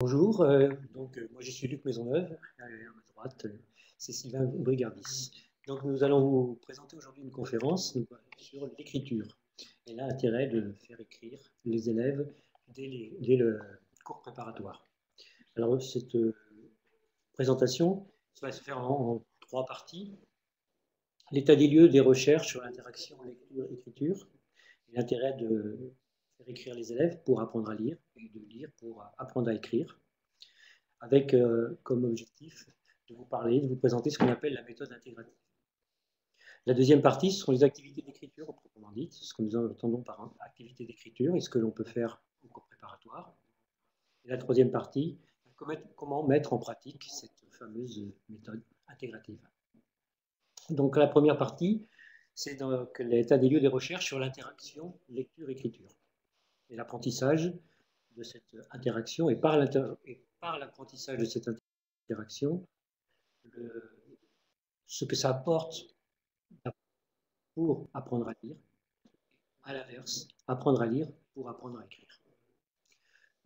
Bonjour, moi je suis Luc Maisonneuve, à droite c'est Sylvain Brigardis. Donc nous allons vous présenter aujourd'hui une conférence sur l'écriture et l'intérêt de faire écrire les élèves dès le cours préparatoire. Alors cette présentation va se faire en trois parties. L'état des lieux des recherches sur l'interaction lecture-écriture, l'intérêt de faire écrire les élèves pour apprendre à lire et de lire pour apprendre à écrire, avec comme objectif de vous parler, de vous présenter ce qu'on appelle la méthode intégrative. La deuxième partie, ce sont les activités d'écriture, proprement dites, ce que nous entendons par activité d'écriture et ce que l'on peut faire au cours préparatoire. Et la troisième partie, comment mettre en pratique cette fameuse méthode intégrative. Donc la première partie, c'est donc l'état des lieux des recherches sur l'interaction lecture-écriture et l'apprentissage de cette interaction et par l'apprentissage de cette interaction, ce que ça apporte pour apprendre à lire, à l'inverse, apprendre à lire pour apprendre à écrire.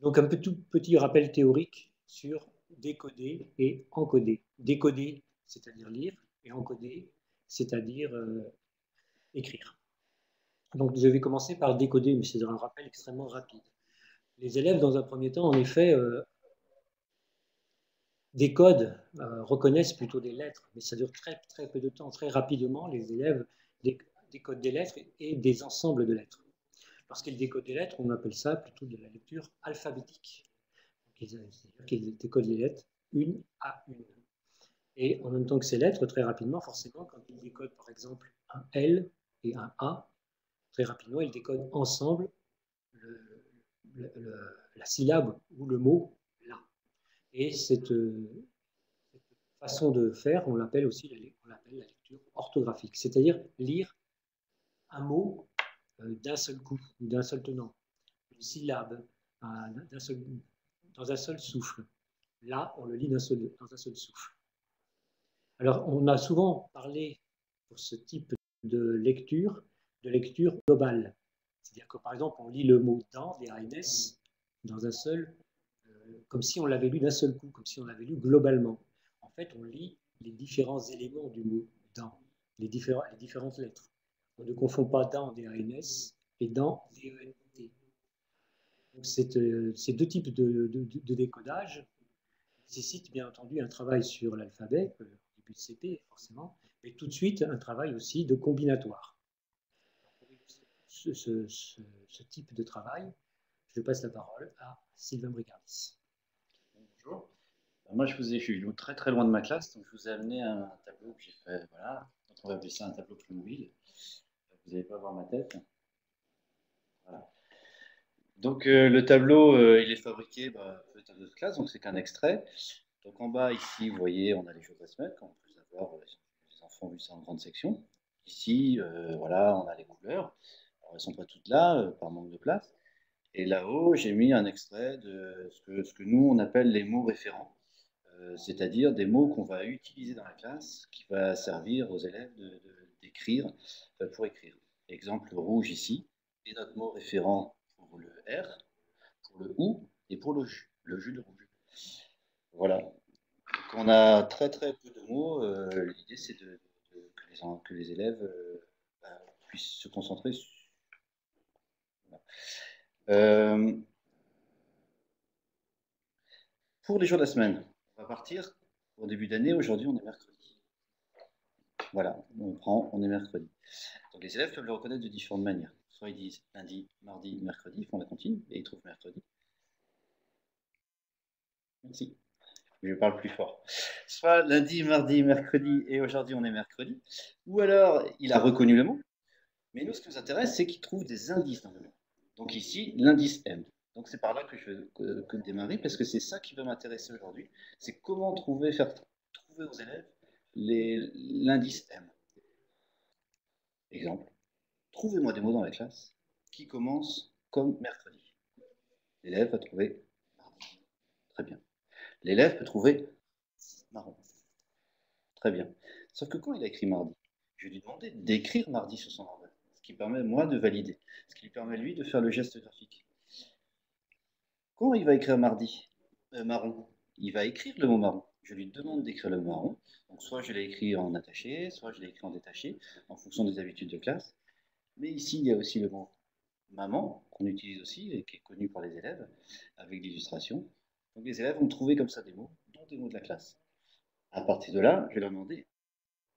Donc un tout petit rappel théorique sur décoder et encoder. Décoder, c'est-à-dire lire, et encoder, c'est-à-dire écrire. Donc je vais commencer par décoder, mais c'est un rappel extrêmement rapide. Les élèves, dans un premier temps, en effet, décodent, reconnaissent plutôt des lettres, mais ça dure très, très peu de temps. Très rapidement, les élèves décodent des lettres et des ensembles de lettres. Lorsqu'ils décodent des lettres, on appelle ça plutôt de la lecture alphabétique. C'est-à-dire qu'ils décodent les lettres une à une. Et en même temps que ces lettres, très rapidement, forcément, quand ils décodent par exemple un L et un A, très rapidement, ils décodent ensemble le, la syllabe ou le mot là. Et cette façon de faire, on l'appelle aussi la lecture orthographique, c'est-à-dire lire un mot d'un seul coup, d'un seul tenant, une syllabe dans un seul souffle. Là, on le lit dans un seul souffle. Alors, on a souvent parlé pour ce type de lecture globale. C'est-à-dire que, par exemple, on lit le mot dans, D-A-N-S, dans un seul, comme si on l'avait lu d'un seul coup, comme si on l'avait lu globalement. En fait, on lit les différents éléments du mot dans, les différentes lettres. On ne confond pas dans, D-A-N-S, et dans, D-E-N-T. Donc, ces deux types de décodage nécessitent bien entendu un travail sur l'alphabet, au début de CP forcément, mais tout de suite un travail aussi de combinatoire. Ce type de travail, je passe la parole à Sylvain Brigardis. Bonjour. Moi, je suis très très loin de ma classe, donc je vous ai amené un tableau que j'ai fait, voilà, on va appeler ça un tableau Playmobil. Vous n'allez pas voir ma tête. Voilà. Donc le tableau, il est fabriqué pour le tableau de classe, donc c'est qu'un extrait. Donc en bas, ici, vous voyez, on a les jours de la semaine, comme on peut savoir, les enfants ont vu ça en grande section. Ici, voilà, on a les couleurs. Alors, elles ne sont pas toutes là, par manque de place. Et là-haut, j'ai mis un extrait de ce que nous, on appelle les mots référents, c'est-à-dire des mots qu'on va utiliser dans la classe, qui va servir aux élèves d'écrire pour écrire. Exemple rouge ici, et notre mot référent pour le R, pour le OU et pour le jus de rouge. Voilà. Donc on a très très peu de mots. L'idée, c'est que les élèves puissent se concentrer sur. Euh, Pour les jours de la semaine, on va partir pour début d'année. Aujourd'hui, on est mercredi. Voilà, on est mercredi. Donc les élèves peuvent le reconnaître de différentes manières. Soit ils disent lundi, mardi, mercredi, ils font la comptine et ils trouvent mercredi. Merci. Je parle plus fort. Soit lundi, mardi, mercredi et aujourd'hui on est mercredi. Ou alors il a reconnu le mot. Mais nous, ce qui nous intéresse, c'est qu'il trouve des indices dans le mot. Donc ici, l'indice M. Donc c'est par là que je vais démarrer parce que c'est ça qui va m'intéresser aujourd'hui. C'est comment faire trouver aux élèves l'indice M. Exemple, trouvez-moi des mots dans la classe qui commencent comme mercredi. L'élève va trouver mardi. Très bien. L'élève peut trouver marron. Très bien. Sauf que quand il a écrit mardi, je vais lui demander d'écrire mardi sur son envol, ce qui permet, moi, de valider, ce qui lui permet, lui, de faire le geste graphique. Quand il va écrire mardi, marron. Il va écrire le mot marron. Je lui demande d'écrire le mot marron. Donc soit je l'ai écrit en attaché, soit je l'ai écrit en détaché, en fonction des habitudes de classe. Mais ici, il y a aussi le mot maman, qu'on utilise aussi et qui est connu par les élèves, avec l'illustration. Donc les élèves vont trouver comme ça des mots, dont des mots de la classe. À partir de là, je vais leur demander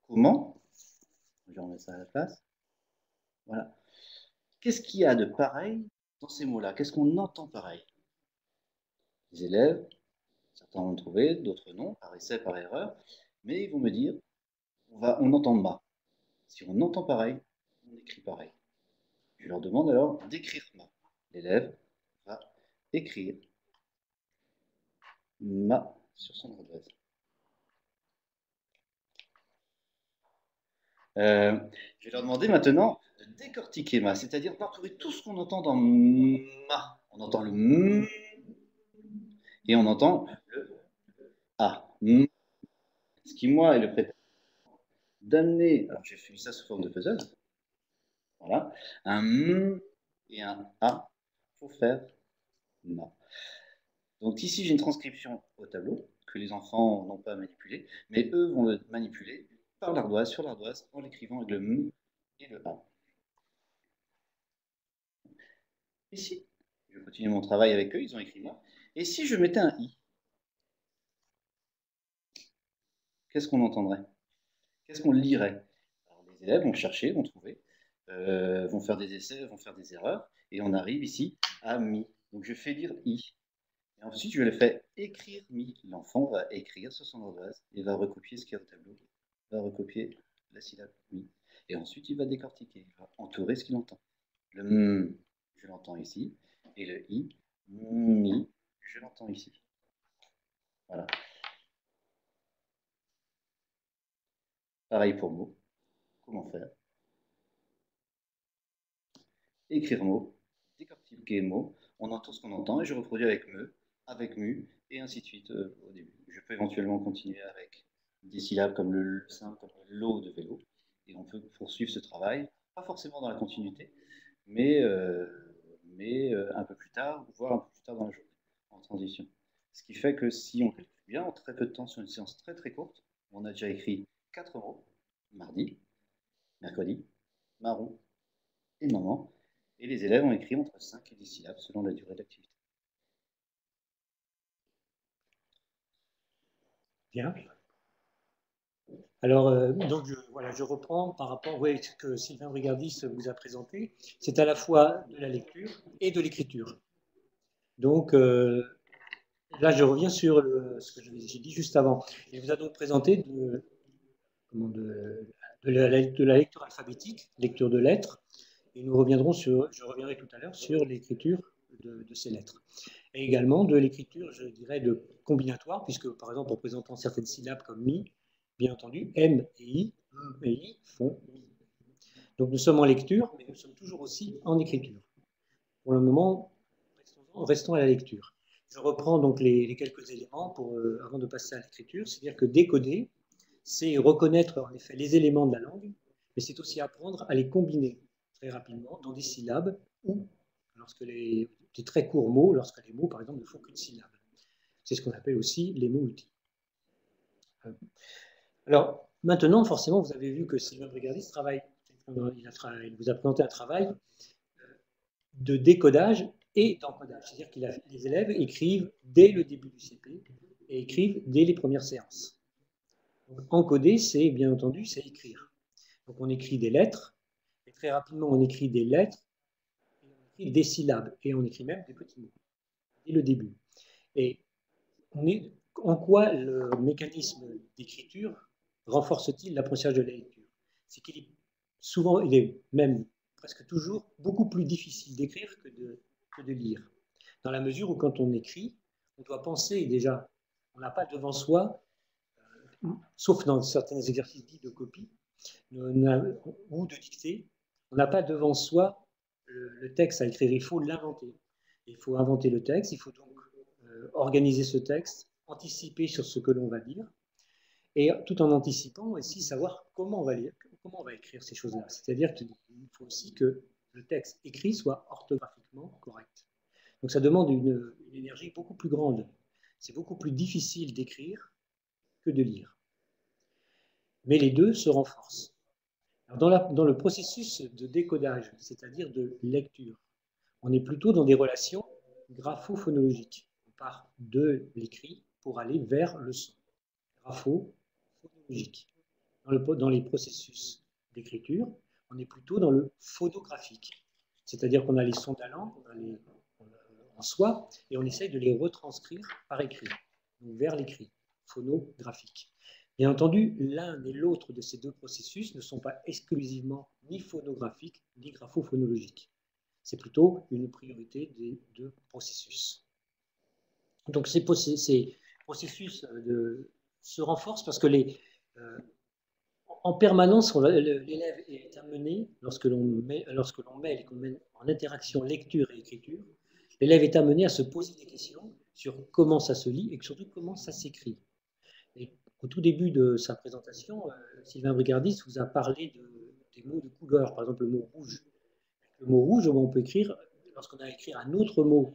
comment, je remets ça à la place, voilà. Qu'est-ce qu'il y a de pareil dans ces mots-là? Qu'est-ce qu'on entend pareil? Les élèves, certains vont trouver, d'autres non, par essai, par erreur, mais ils vont me dire, on entend ma. Si on entend pareil, on écrit pareil. Je leur demande alors d'écrire ma. L'élève va écrire ma sur son adresse. Je vais leur demander maintenant de décortiquer ma, c'est-à-dire parcourir tout ce qu'on entend dans ma. On entend le m et on entend le a. M. Ce qui, moi, est le prétexte d'amener, alors j'ai fait ça sous forme de puzzle, voilà, un m et un a pour faire ma. Donc ici, j'ai une transcription au tableau que les enfants n'ont pas à manipuler, mais eux vont le manipuler par l'ardoise, sur l'ardoise, en l'écrivant avec le m et le a. Et si je continue mon travail avec eux, ils ont écrit moi. Et si je mettais un i, qu'est-ce qu'on entendrait? Qu'est-ce qu'on lirait? Alors, les élèves vont chercher, vont trouver, vont faire des essais, vont faire des erreurs, et on arrive ici à mi. Donc je fais lire i. Et ensuite, je le fais écrire mi. L'enfant va écrire sur son ardoise et va recopier ce qu'il y a au tableau, va recopier la syllabe mi. Et ensuite, il va décortiquer, il va entourer ce qu'il entend. Le m, je l'entends ici, et le i, mi, je l'entends ici. Voilà. Pareil pour mots. Comment faire? Écrire mot, décortiquer mot, on entend ce qu'on entend et je reproduis avec me, avec mu, et ainsi de suite au début. Je peux éventuellement continuer avec des syllabes comme le simple, comme l'eau de vélo, et on peut poursuivre ce travail, pas forcément dans la continuité, mais un peu plus tard, voire un peu plus tard dans la journée, en transition. Ce qui fait que si on calcule bien, en très peu de temps, sur une séance très très courte, on a déjà écrit 4 mots, mardi, mercredi, marron et maman, et les élèves ont écrit entre 5 et 10 syllabes selon la durée de l'activité. Bien. Alors, donc, voilà, je reprends par rapport à ce que Sylvain Brigardis vous a présenté. C'est à la fois de la lecture et de l'écriture. Donc, là, je reviens sur ce que j'ai dit juste avant. Il vous a donc présenté de la lecture alphabétique, lecture de lettres, et je reviendrai tout à l'heure sur l'écriture de ces lettres. Et également de l'écriture, je dirais, de combinatoire, puisque par exemple, en présentant certaines syllabes comme mi, bien entendu, M et I font mi. Donc nous sommes en lecture, mais nous sommes toujours aussi en écriture. Pour le moment, restons à la lecture. Je reprends donc les quelques éléments avant de passer à l'écriture, c'est-à-dire que décoder, c'est reconnaître en effet les éléments de la langue, mais c'est aussi apprendre à les combiner très rapidement dans des syllabes ou lorsque des très courts mots, lorsque les mots, par exemple, ne font qu'une syllabe. C'est ce qu'on appelle aussi les mots outils. Alors, maintenant, forcément, vous avez vu que Sylvain Brigardis il vous a présenté un travail de décodage et d'encodage. C'est-à-dire que les élèves écrivent dès le début du CP et écrivent dès les premières séances. Donc, encoder, c'est bien entendu, c'est écrire. Donc on écrit des lettres, et très rapidement on écrit des lettres, et on écrit des syllabes, et on écrit même des petits mots, dès le début. Et en quoi le mécanisme d'écriture renforce-t-il l'apprentissage de la lecture? C'est qu'il est souvent, il est même presque toujours beaucoup plus difficile d'écrire que de lire. Dans la mesure où quand on écrit, on doit penser déjà, on n'a pas devant soi, sauf dans certains exercices dits de copie ou de dictée, on n'a pas devant soi le texte à écrire, il faut l'inventer. Il faut inventer le texte, il faut donc organiser ce texte, anticiper sur ce que l'on va dire, et tout en anticipant aussi savoir comment on va écrire ces choses-là. C'est-à-dire qu'il faut aussi que le texte écrit soit orthographiquement correct. Donc ça demande une énergie beaucoup plus grande c'est beaucoup plus difficile d'écrire que de lire. Mais les deux se renforcent. Alors dans le processus de décodage, c'est-à-dire de lecture, on est plutôt dans des relations grapho-phonologiques. On part de l'écrit pour aller vers le son. Grapho-phonologique. Dans les processus d'écriture, on est plutôt dans le phonographique. C'est-à-dire qu'on a les sons de la langue, en soi, et on essaye de les retranscrire par écrit, donc vers l'écrit, phonographique. Bien entendu, l'un et l'autre de ces deux processus ne sont pas exclusivement ni phonographiques ni grapho-phonologiques. C'est plutôt une priorité des deux processus. Donc ces processus se renforcent parce que en permanence, l'élève est amené, lorsque l'on met et qu'on met en interaction lecture et écriture, l'élève est amené à se poser des questions sur comment ça se lit et surtout comment ça s'écrit. Et au tout début de sa présentation, Sylvain Brigardis vous a parlé des mots de couleur, par exemple le mot rouge. Le mot rouge, on peut écrire, lorsqu'on a écrit un autre mot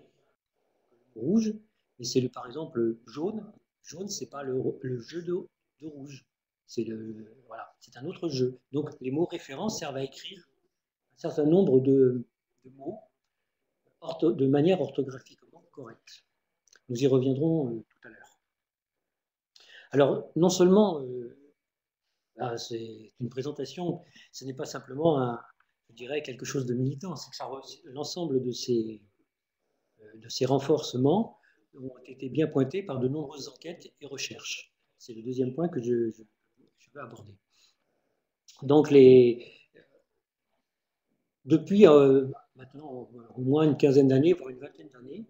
rouge, et c'est par exemple jaune. Jaune, ce n'est pas le jeu de rouge. Voilà, c'est un autre jeu. Donc les mots références servent à écrire un certain nombre de mots de manière orthographiquement correcte. Nous y reviendrons tout à l'heure. Alors, non seulement c'est une présentation, ce n'est pas simplement, je dirais, quelque chose de militant, c'est que l'ensemble de ces renforcements ont été bien pointés par de nombreuses enquêtes et recherches. C'est le deuxième point que je veux aborder. Donc, depuis maintenant au moins une quinzaine d'années, voire une vingtaine d'années,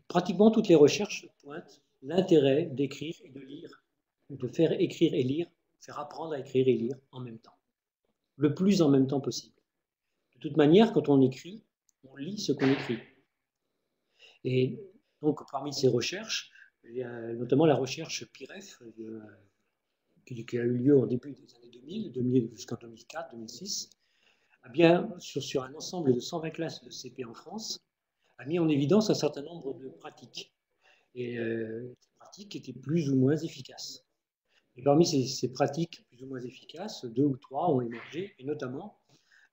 pratiquement toutes les recherches pointent l'intérêt d'écrire et de lire, de faire écrire et lire, faire apprendre à écrire et lire en même temps, le plus en même temps possible. De toute manière, quand on écrit, on lit ce qu'on écrit. Et donc, parmi ces recherches, il y a notamment la recherche PIREF, qui a eu lieu au début des années 2000 jusqu'en 2004, 2006, sur un ensemble de 120 classes de CP en France, a mis en évidence un certain nombre de pratiques. Et ces pratiques étaient plus ou moins efficaces. Et parmi ces pratiques plus ou moins efficaces, 2 ou 3 ont émergé, et notamment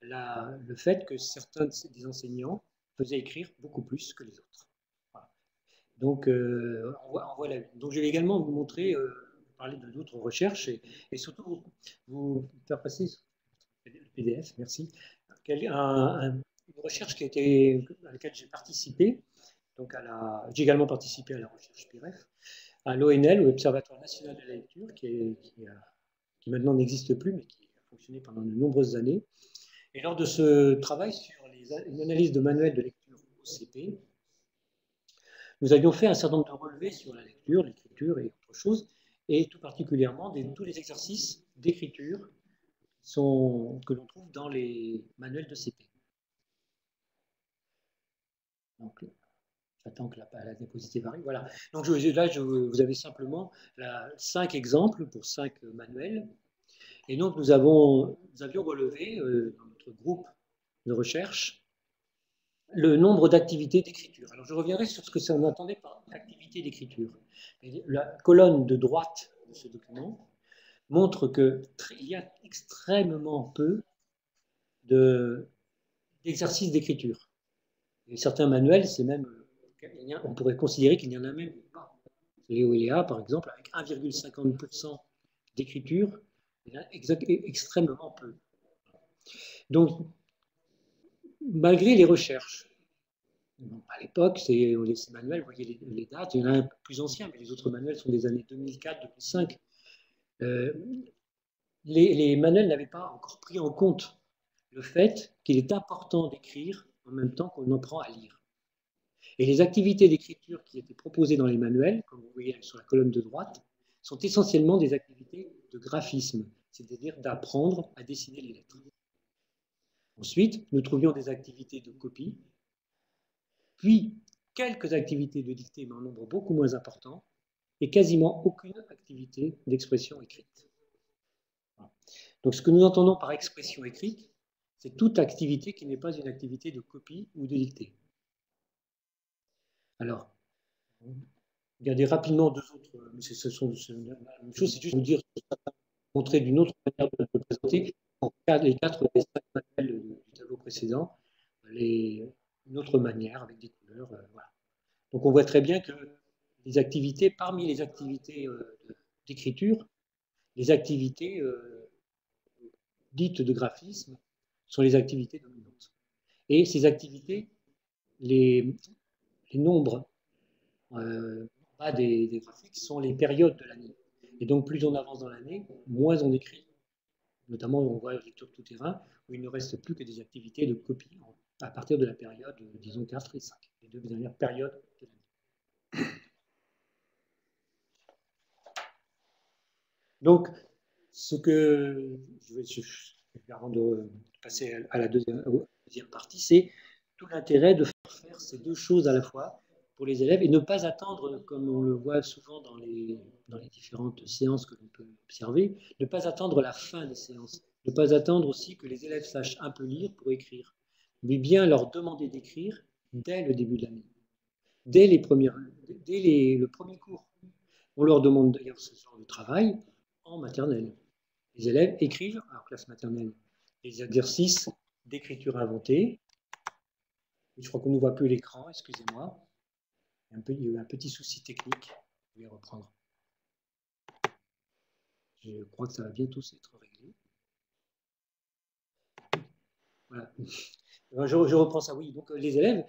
le fait que certains des enseignants faisaient écrire beaucoup plus que les autres. Voilà. Donc, donc, je vais également vous montrer, parler de d'autres recherches et surtout vous faire passer le PDF, merci. Une recherche à laquelle j'ai participé. Donc j'ai également participé à la recherche PIREF, à l'ONL, l'Observatoire national de la lecture, qui maintenant n'existe plus, mais qui a fonctionné pendant de nombreuses années. Et lors de ce travail sur une analyse de manuels de lecture au CP, nous avions fait un certain nombre de relevés sur la lecture, l'écriture et autre chose, et tout particulièrement tous les exercices d'écriture que l'on trouve dans les manuels de CP. Donc, j'attends que la diapositive arrive. Voilà. Donc vous avez simplement 5 exemples pour 5 manuels. Et donc nous avions relevé dans notre groupe de recherche le nombre d'activités d'écriture. Alors je reviendrai sur ce que ça entendait par activité d'écriture. La colonne de droite de ce document montre qu'il y a extrêmement peu d'exercices d'écriture. Et certains manuels, on pourrait considérer qu'il n'y en a même pas. Léo et Léa, par exemple, avec 1,50% d'écriture, il y en a extrêmement peu. Donc, malgré les recherches, à l'époque, ces manuels, vous voyez les dates, il y en a un plus ancien, mais les autres manuels sont des années 2004, 2005. Les manuels n'avaient pas encore pris en compte le fait qu'il est important d'écrire en même temps qu'on apprend à lire. Et les activités d'écriture qui étaient proposées dans les manuels, comme vous voyez sur la colonne de droite, sont essentiellement des activités de graphisme, c'est-à-dire d'apprendre à dessiner les lettres. Ensuite, nous trouvions des activités de copie, puis quelques activités de dictée, mais en nombre beaucoup moins important, et quasiment aucune activité d'expression écrite. Donc, ce que nous entendons par expression écrite, c'est toute activité qui n'est pas une activité de copie ou de dictée. Alors, Regardez rapidement deux autres, mais ce sont la même chose, c'est juste vous dire, montrer d'une autre manière de le présenter. Les quatre et cinq manuels du tableau précédent, une autre manière avec des couleurs. Voilà. Donc on voit très bien que les activités, parmi les activités d'écriture, les activités dites de graphisme sont les activités dominantes. Et ces activités, les nombres bas des graphiques sont les périodes de l'année. Et donc plus on avance dans l'année, moins on écrit. Notamment, on voit la lecture tout-terrain, où il ne reste plus que des activités de copie à partir de la période, disons, 4 et 5, les deux dernières périodes de l'année. Donc, ce que je vais avant de passer à la deuxième partie, c'est tout l'intérêt de faire ces deux choses à la fois pour les élèves et ne pas attendre, comme on le voit souvent dans les différentes séances que l'on peut observer, ne pas attendre la fin des séances, ne pas attendre aussi que les élèves sachent un peu lire pour écrire, mais bien leur demander d'écrire dès le début de l'année, dès le premier cours. On leur demande d'ailleurs ce genre de travail en maternelle. Les élèves écrivent, en classe maternelle, les exercices d'écriture inventée. Je crois qu'on ne voit plus l'écran, excusez-moi. Il y a eu un petit souci technique. Je vais reprendre. Je crois que ça va bientôt s'être réglé. Voilà. Je reprends ça, oui. Donc, les élèves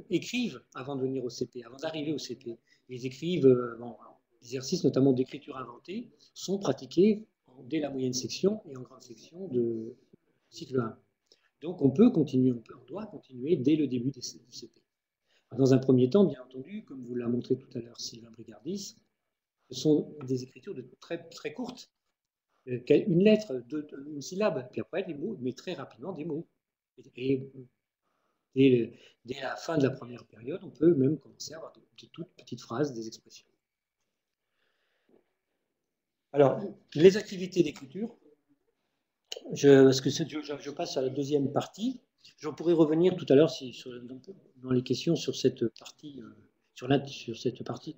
écrivent avant de venir au CP, avant d'arriver au CP. Ils écrivent, les exercices notamment d'écriture inventée sont pratiqués dès la moyenne section et en grande section de cycle 1. Donc, on peut continuer, on doit continuer dès le début du CP. Dans un premier temps, bien entendu, comme vous l'a montré tout à l'heure Sylvain Brigardis, ce sont des écritures très, très courtes. Une lettre, une syllabe, puis après des mots, mais très rapidement des mots. Et dès la fin de la première période, on peut même commencer à avoir de toutes petites phrases, des expressions. Alors, les activités d'écriture, je passe à la deuxième partie. Je pourrais revenir tout à l'heure dans les questions sur cette partie, sur cette partie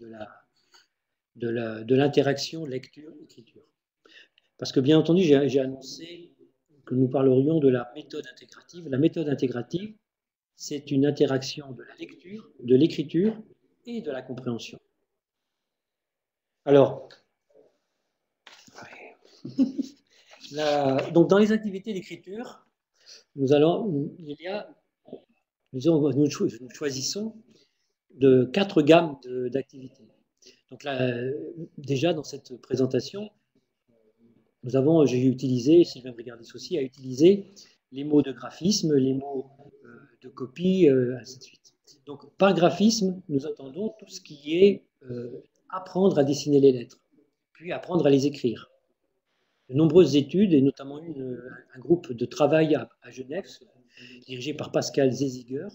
de l'interaction lecture-écriture. Parce que bien entendu, j'ai annoncé que nous parlerions de la méthode intégrative. La méthode intégrative, c'est une interaction de la lecture, de l'écriture et de la compréhension. Alors, donc dans les activités d'écriture, nous choisissons de 4 gammes d'activités. Donc là, déjà dans cette présentation, j'ai utilisé, Sylvain Brigardis aussi a utilisé les mots de graphisme, les mots de copie, ainsi de suite. Donc par graphisme, nous entendons tout ce qui est apprendre à dessiner les lettres, puis apprendre à les écrire. De nombreuses études, et notamment un groupe de travail à Genève, dirigé par Pascal Zesiger,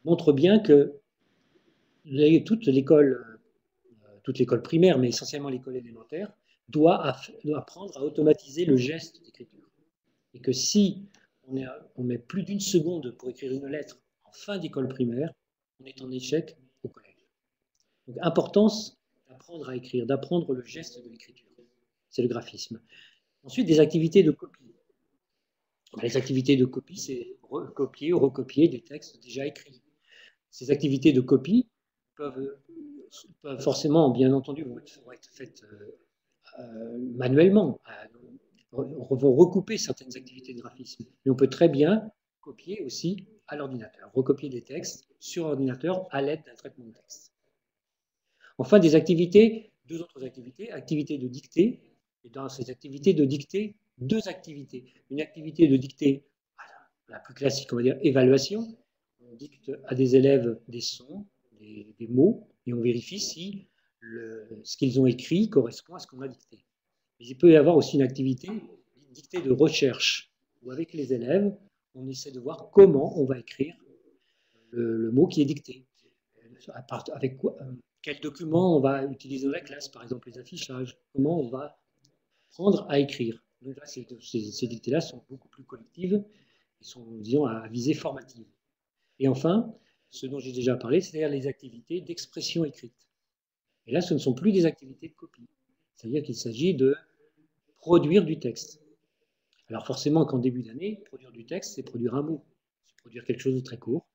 montre bien que toute l'école primaire, mais essentiellement l'école élémentaire, doit apprendre à automatiser le geste d'écriture. Et que si on met plus d'une seconde pour écrire une lettre en fin d'école primaire, on est en échec au collège. Donc, importance d'apprendre à écrire, d'apprendre le geste de l'écriture. C'est le graphisme. Ensuite, des activités de copie. Les activités de copie, c'est copier ou recopier des textes déjà écrits. Ces activités de copie peuvent forcément, bien entendu, vont être faites manuellement. On va recouper certaines activités de graphisme, mais on peut très bien copier aussi à l'ordinateur, recopier des textes sur ordinateur à l'aide d'un traitement de texte. Enfin, deux autres activités, activités de dictée, et dans ces activités de dictée, 2 activités. Une activité de dictée, la plus classique, on va dire, évaluation. On dicte à des élèves des sons, des mots, et on vérifie si ce qu'ils ont écrit correspond à ce qu'on a dicté. Mais il peut y avoir aussi une activité dictée de recherche, où avec les élèves, on essaie de voir comment on va écrire le mot qui est dicté. Avec quoi, quel document on va utiliser dans la classe, par exemple les affichages, comment on va apprendre à écrire. Donc là, ces dictées-là sont beaucoup plus collectives et sont, disons, à visée formative. Et enfin, ce dont j'ai déjà parlé, c'est-à-dire les activités d'expression écrite. Et là, ce ne sont plus des activités de copie. C'est-à-dire qu'il s'agit de produire du texte. Alors forcément, qu'en début d'année, produire du texte, c'est produire un mot, c'est produire quelque chose de très court.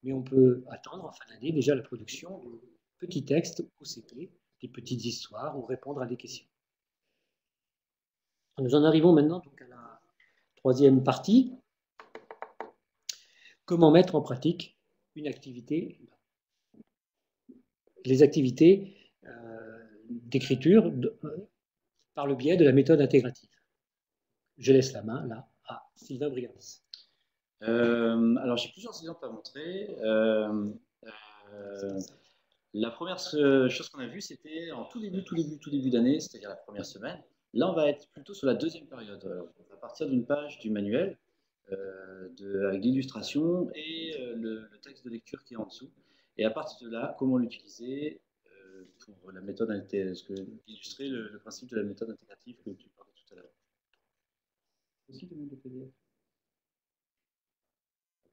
Mais on peut attendre en fin d'année déjà la production de petits textes OCP, des petites histoires ou répondre à des questions. Nous en arrivons maintenant donc à la troisième partie. Comment mettre en pratique une activité, les activités d'écriture par le biais de la méthode intégrative. Je laisse la main là à Sylvain Brigandis. Alors j'ai plusieurs exemples à montrer. La première chose qu'on a vue, c'était en tout début d'année, c'est-à-dire la première semaine. Là, on va être plutôt sur la deuxième période. On va partir d'une page du manuel avec l'illustration et le texte de lecture qui est en dessous. Et à partir de là, comment l'utiliser pour la méthode illustrer le principe de la méthode intégrative que tu parlais tout à l'heure. Aussi de le PDF.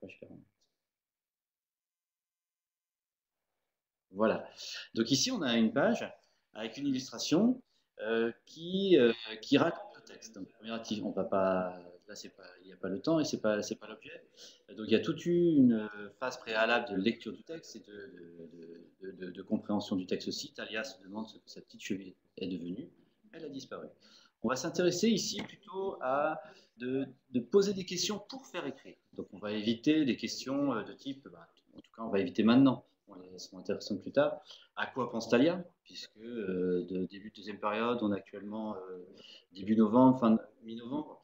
Page 40. Voilà. Donc ici, on a une page avec une illustration qui raconte le texte. Donc, première activité, on va pas, là, il n'y a pas le temps et c'est pas l'objet. Donc, il y a toute une phase préalable de lecture du texte et de compréhension du texte aussi. Talia se demande ce que sa petite cheville est devenue. Elle a disparu. On va s'intéresser ici plutôt à de poser des questions pour faire écrire. Donc, on va éviter des questions de type, en tout cas, on va éviter maintenant. Elles seront intéressantes plus tard. À quoi pense Talia? Puisque de début de deuxième période, on est actuellement début novembre, fin mi-novembre.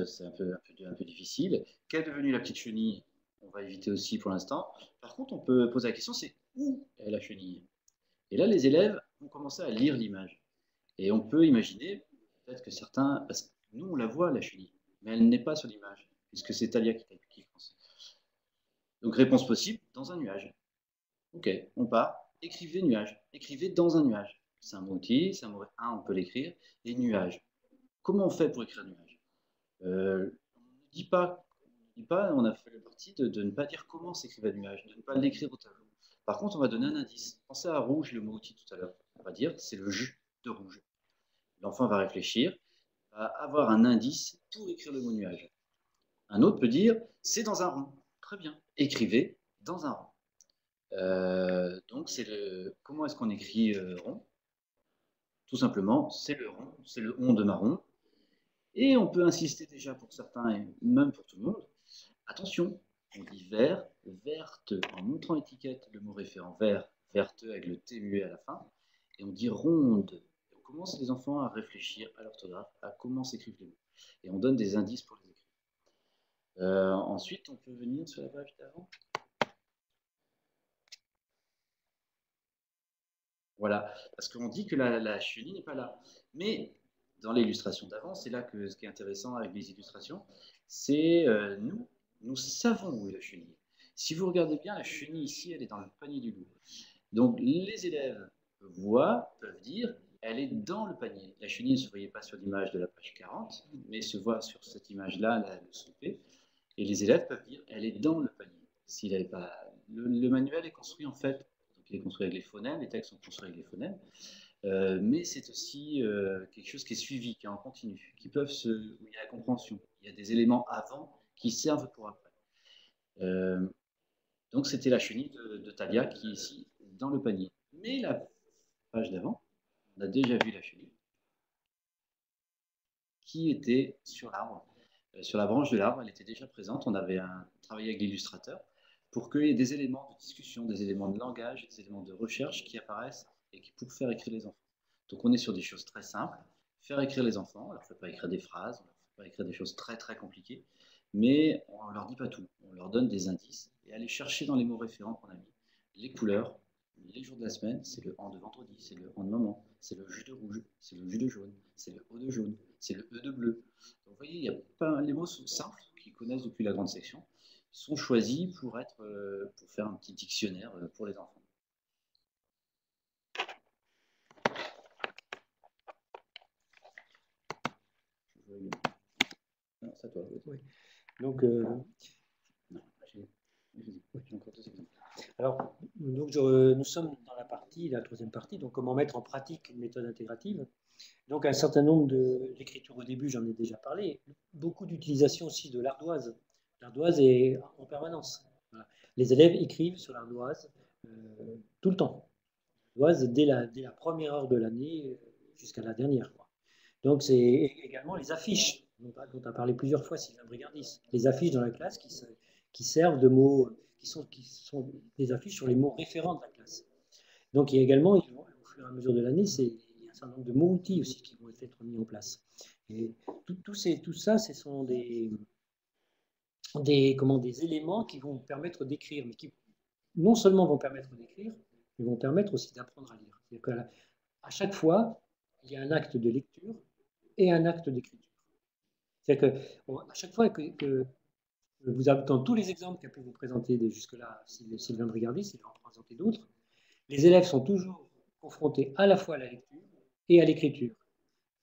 C'est un peu difficile. Qu'est devenue la petite chenille? On va éviter aussi pour l'instant. Par contre, on peut poser la question, c'est où est la chenille? Et là, les élèves vont commencer à lire l'image. Et on peut imaginer, peut-être que certains, parce que nous, on la voit, la chenille, mais elle n'est pas sur l'image, puisque c'est Talia qui pense. Donc, réponse possible, dans un nuage. Ok, on part. Écrivez nuage. Écrivez dans un nuage. C'est un mot-outil, c'est un mot on peut l'écrire. Et nuage. Comment on fait pour écrire nuage On ne dit pas, on a fait le parti de ne pas dire comment s'écrivait un nuage, de ne pas l'écrire au tableau. Par contre, on va donner un indice. Pensez à rouge, le mot-outil tout à l'heure. On va dire c'est le jus de rouge. L'enfant va réfléchir, va avoir un indice pour écrire le mot nuage. Un autre peut dire c'est dans un rond. Très bien. Écrivez dans un rond. Donc, comment est-ce qu'on écrit rond? Tout simplement, c'est le rond, c'est le on de marron. Et on peut insister déjà pour certains, et même pour tout le monde. Attention, on dit vert, verte, en montrant l'étiquette, le mot référent vert, verte avec le T muet à la fin. Et on dit ronde. Et on commence les enfants à réfléchir à l'orthographe, à comment s'écrivent les mots. Et on donne des indices pour les écrire. Ensuite, on peut venir sur la page d'avant. Voilà, parce qu'on dit que la chenille n'est pas là. Mais dans l'illustration d'avant, c'est là que ce qui est intéressant avec les illustrations, c'est nous savons où est la chenille. Si vous regardez bien, la chenille ici, elle est dans le panier du loup. Donc les élèves peuvent dire, elle est dans le panier. La chenille ne se voyait pas sur l'image de la page 40, mais se voit sur cette image-là, le soupé. Et les élèves peuvent dire, elle est dans le panier. S'il n'avait pas, le manuel est construit en fait. Il est construit avec les phonèmes, les textes sont construits avec les phonèmes, mais c'est aussi quelque chose qui est suivi, qui est en continu, où il y a la compréhension, il y a des éléments avant qui servent pour après. Donc c'était la chenille de Talia qui est ici dans le panier. Mais la page d'avant, on a déjà vu la chenille qui était sur l'arbre, sur la branche de l'arbre, elle était déjà présente. On avait travaillé avec l'illustrateur pour qu'il y ait des éléments de discussion, des éléments de langage, des éléments de recherche qui apparaissent et pour faire écrire les enfants. Donc on est sur des choses très simples, faire écrire les enfants, on ne leur fait pas écrire des phrases, on ne leur fait pas écrire des choses très très compliquées, mais on ne leur dit pas tout, on leur donne des indices et aller chercher dans les mots référents qu'on a mis les couleurs, les jours de la semaine, c'est le en de vendredi, c'est le en de moment, c'est le jus de rouge, c'est le jus de jaune, c'est le o de jaune, c'est le e de bleu. Donc vous voyez, il y a pas, les mots sont simples, qu'ils connaissent depuis la grande section, sont choisis pour faire un petit dictionnaire pour les enfants. Non, c'est à toi. Oui. Donc, non, J'ai encore 2 exemples. Alors, donc, nous sommes dans la troisième partie, donc comment mettre en pratique une méthode intégrative. Donc, un certain nombre d'écritures au début, j'en ai déjà parlé. Beaucoup d'utilisation aussi de l'ardoise. L'ardoise est en permanence. Voilà. Les élèves écrivent sur l'ardoise tout le temps. L'ardoise dès la première heure de l'année jusqu'à la dernière, quoi. Donc, c'est également les affiches, dont a parlé plusieurs fois Sylvain Brigardis. Les affiches dans la classe qui servent de mots, qui sont des affiches sur les mots référents de la classe. Donc, il y a également, au fur et à mesure de l'année, il y a un certain nombre de mots-outils aussi qui vont être mis en place. Et tout ça, ce sont des éléments qui vont permettre d'écrire, mais qui non seulement vont permettre d'écrire, mais vont permettre aussi d'apprendre à lire. C'est-à-dire qu'à chaque fois, il y a un acte de lecture et un acte d'écriture. C'est-à-dire qu'à chaque fois que vous avez, dans tous les exemples qu'a pu vous présenter jusque-là Sylvain Brigardis, il va en présenter d'autres, les élèves sont toujours confrontés à la fois à la lecture et à l'écriture,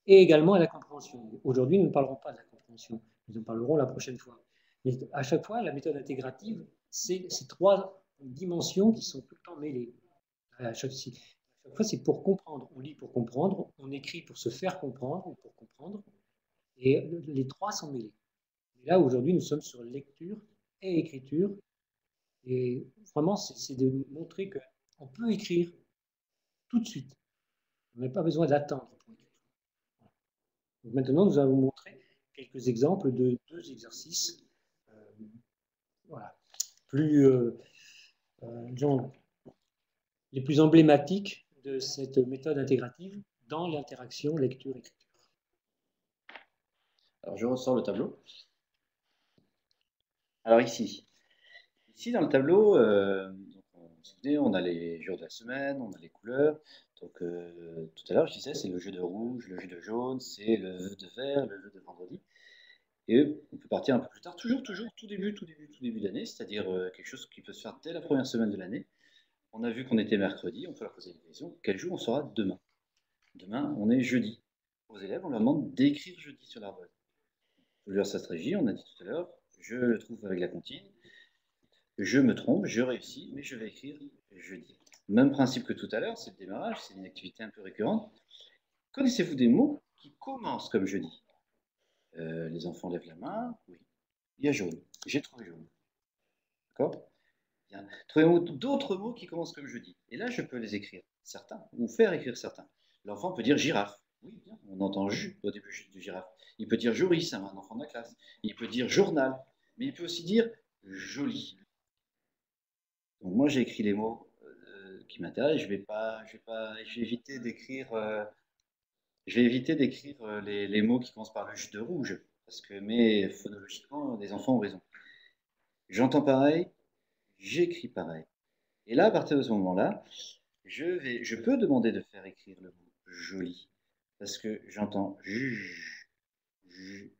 et également à la compréhension. Aujourd'hui, nous ne parlerons pas de la compréhension, nous en parlerons la prochaine fois. Mais à chaque fois, la méthode intégrative, c'est ces trois dimensions qui sont tout le temps mêlées. À chaque fois, c'est pour comprendre. On lit pour comprendre, on écrit pour se faire comprendre ou pour comprendre, et les trois sont mêlés. Et là, aujourd'hui, nous sommes sur lecture et écriture, et vraiment, c'est de montrer qu'on peut écrire tout de suite. On n'a pas besoin d'attendre pour écrire. Donc maintenant, nous allons montrer quelques exemples de deux exercices voilà, plus, disons, les plus emblématiques de cette méthode intégrative dans l'interaction lecture-écriture. Alors, je ressors le tableau. Alors ici dans le tableau, vous vous souvenez, on a les jours de la semaine, on a les couleurs. Donc tout à l'heure, je disais, c'est le jeu de rouge, le jeu de jaune, c'est le jeu de vert, le jeu de vendredi. Et on peut partir un peu plus tard, toujours, tout début d'année, c'est-à-dire quelque chose qui peut se faire dès la première semaine de l'année. On a vu qu'on était mercredi, on peut leur poser une question. Quel jour on sera demain? Demain, on est jeudi. Aux élèves, on leur demande d'écrire jeudi sur l'ardoise. Plusieurs stratégies, on a dit tout à l'heure, je le trouve avec la comptine. Je me trompe, je réussis, mais je vais écrire jeudi. Même principe que tout à l'heure, c'est le démarrage, c'est une activité un peu récurrente. Connaissez-vous des mots qui commencent comme jeudi? Les enfants lèvent la main, oui. Il y a jaune, j'ai trouvé jaune. D'accord? Trouvez-moi d'autres mots qui commencent comme jeudi. Et là, je peux les écrire, certains, ou faire écrire certains. L'enfant peut dire girafe. Oui, bien, on entend ju au début de girafe. Il peut dire jouri, c'est un enfant de la classe. Il peut dire journal, mais il peut aussi dire joli. Donc moi, j'ai écrit les mots qui m'intéressent. Je vais éviter d'écrire, les mots qui commencent par le jus de rouge, mais phonologiquement, les enfants ont raison. J'entends pareil, j'écris pareil. Et là, à partir de ce moment-là, je peux demander de faire écrire le mot joli, parce que j'entends